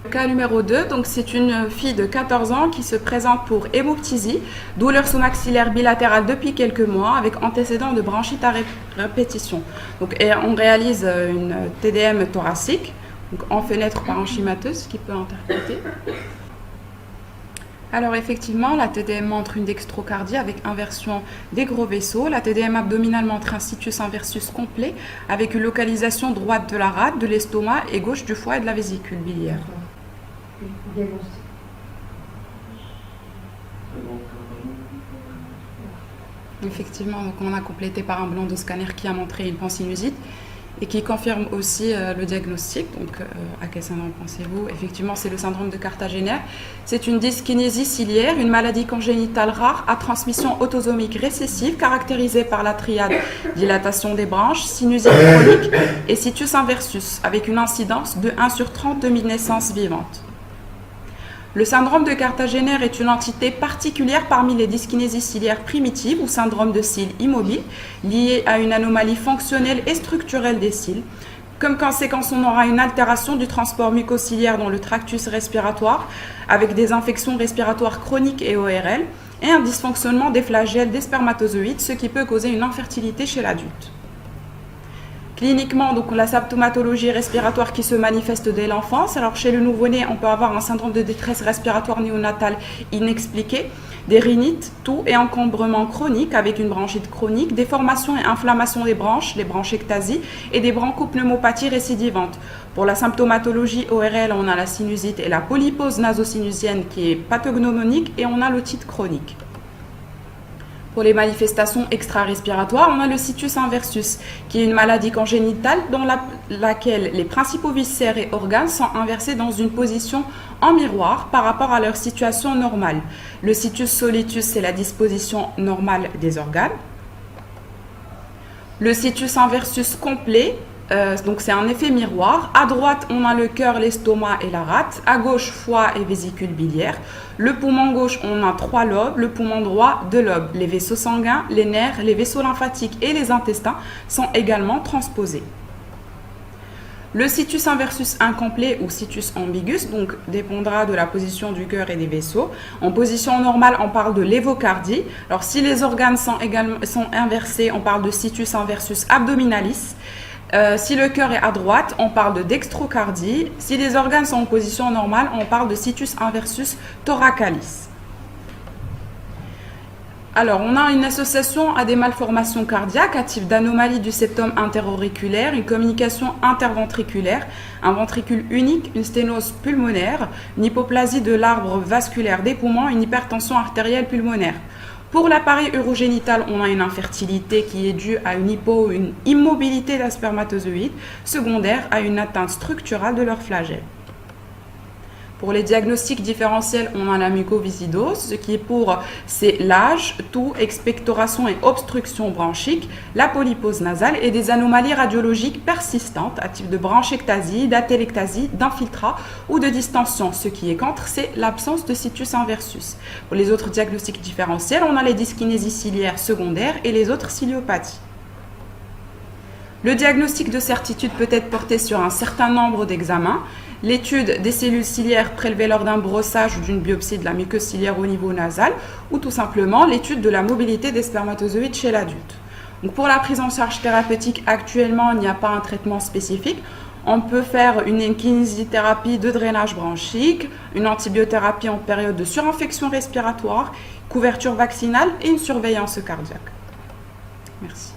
Cas numéro 2, donc c'est une fille de 14 ans qui se présente pour hémoptysie, douleur sous-maxillaire bilatérale depuis quelques mois avec antécédent de bronchite à répétition. Donc, on réalise une TDM thoracique, donc en fenêtre parenchymateuse qui peut interpréter. Alors effectivement, la TDM montre une dextrocardie avec inversion des gros vaisseaux. La TDM abdominale montre un situs inversus complet avec une localisation droite de la rate, de l'estomac et gauche du foie et de la vésicule biliaire. Effectivement, donc on a complété par un blanc de scanner qui a montré une pansinusite et qui confirme aussi le diagnostic. Donc, à quel syndrome pensez-vous? Effectivement, c'est le syndrome de Cartagena. C'est une dyskinésie ciliaire, une maladie congénitale rare à transmission autosomique récessive caractérisée par la triade dilatation des branches, sinusite chronique et situs inversus, avec une incidence de 1 sur 30 de 1000 naissances vivantes. Le syndrome de Cartagena est une entité particulière parmi les dyskinésies ciliaires primitives ou syndrome de cils immobile, lié à une anomalie fonctionnelle et structurelle des cils. Comme conséquence, on aura une altération du transport mucociliaire dans le tractus respiratoire, avec des infections respiratoires chroniques et ORL, et un dysfonctionnement des flagelles des spermatozoïdes, ce qui peut causer une infertilité chez l'adulte. Cliniquement, donc, la symptomatologie respiratoire qui se manifeste dès l'enfance. Alors, chez le nouveau-né, on peut avoir un syndrome de détresse respiratoire néonatale inexpliqué, des rhinites, toux et encombrement chronique avec une bronchite chronique, déformation et inflammation des branches, les bronchectasies et des bronchopneumopathies récidivantes. Pour la symptomatologie ORL, on a la sinusite et la polypose nasosinusienne qui est pathognomonique et on a l'otite chronique. Pour les manifestations extra-respiratoires, on a le situs inversus, qui est une maladie congénitale dans laquelle les principaux viscères et organes sont inversés dans une position en miroir par rapport à leur situation normale. Le situs solitus, c'est la disposition normale des organes. Le situs inversus complet, donc c'est un effet miroir. À droite, on a le cœur, l'estomac et la rate. À gauche, foie et vésicule biliaire. Le poumon gauche, on a 3 lobes. Le poumon droit, 2 lobes. Les vaisseaux sanguins, les nerfs, les vaisseaux lymphatiques et les intestins sont également transposés. Le situs inversus incomplet ou situs ambigus donc dépendra de la position du cœur et des vaisseaux. En position normale, on parle de lévocardie. Alors si les organes sont inversés, on parle de situs inversus abdominalis. Si le cœur est à droite, on parle de dextrocardie. Si les organes sont en position normale, on parle de situs inversus thoracalis. Alors, on a une association à des malformations cardiaques à type d'anomalie du septum interauriculaire, une communication interventriculaire, un ventricule unique, une sténose pulmonaire, une hypoplasie de l'arbre vasculaire des poumons, une hypertension artérielle pulmonaire. Pour l'appareil urogénital, on a une infertilité qui est due à une immobilité des spermatozoïdes, secondaire à une atteinte structurale de leur flagelle. Pour les diagnostics différentiels, on a la mucoviscidose, ce qui est c'est l'âge, toux, expectoration et obstruction bronchique, la polypose nasale et des anomalies radiologiques persistantes à type de bronchectasie, d'atelectasie, d'infiltrat ou de distension. Ce qui est contre, c'est l'absence de situs inversus. Pour les autres diagnostics différentiels, on a les dyskinésies ciliaires secondaires et les autres ciliopathies. Le diagnostic de certitude peut être porté sur un certain nombre d'examens. L'étude des cellules ciliaires prélevées lors d'un brossage ou d'une biopsie de la muqueuse ciliaire au niveau nasal ou tout simplement l'étude de la mobilité des spermatozoïdes chez l'adulte. Donc pour la prise en charge thérapeutique, actuellement, il n'y a pas un traitement spécifique. On peut faire une kinésithérapie de drainage bronchique, une antibiothérapie en période de surinfection respiratoire, couverture vaccinale et une surveillance cardiaque. Merci.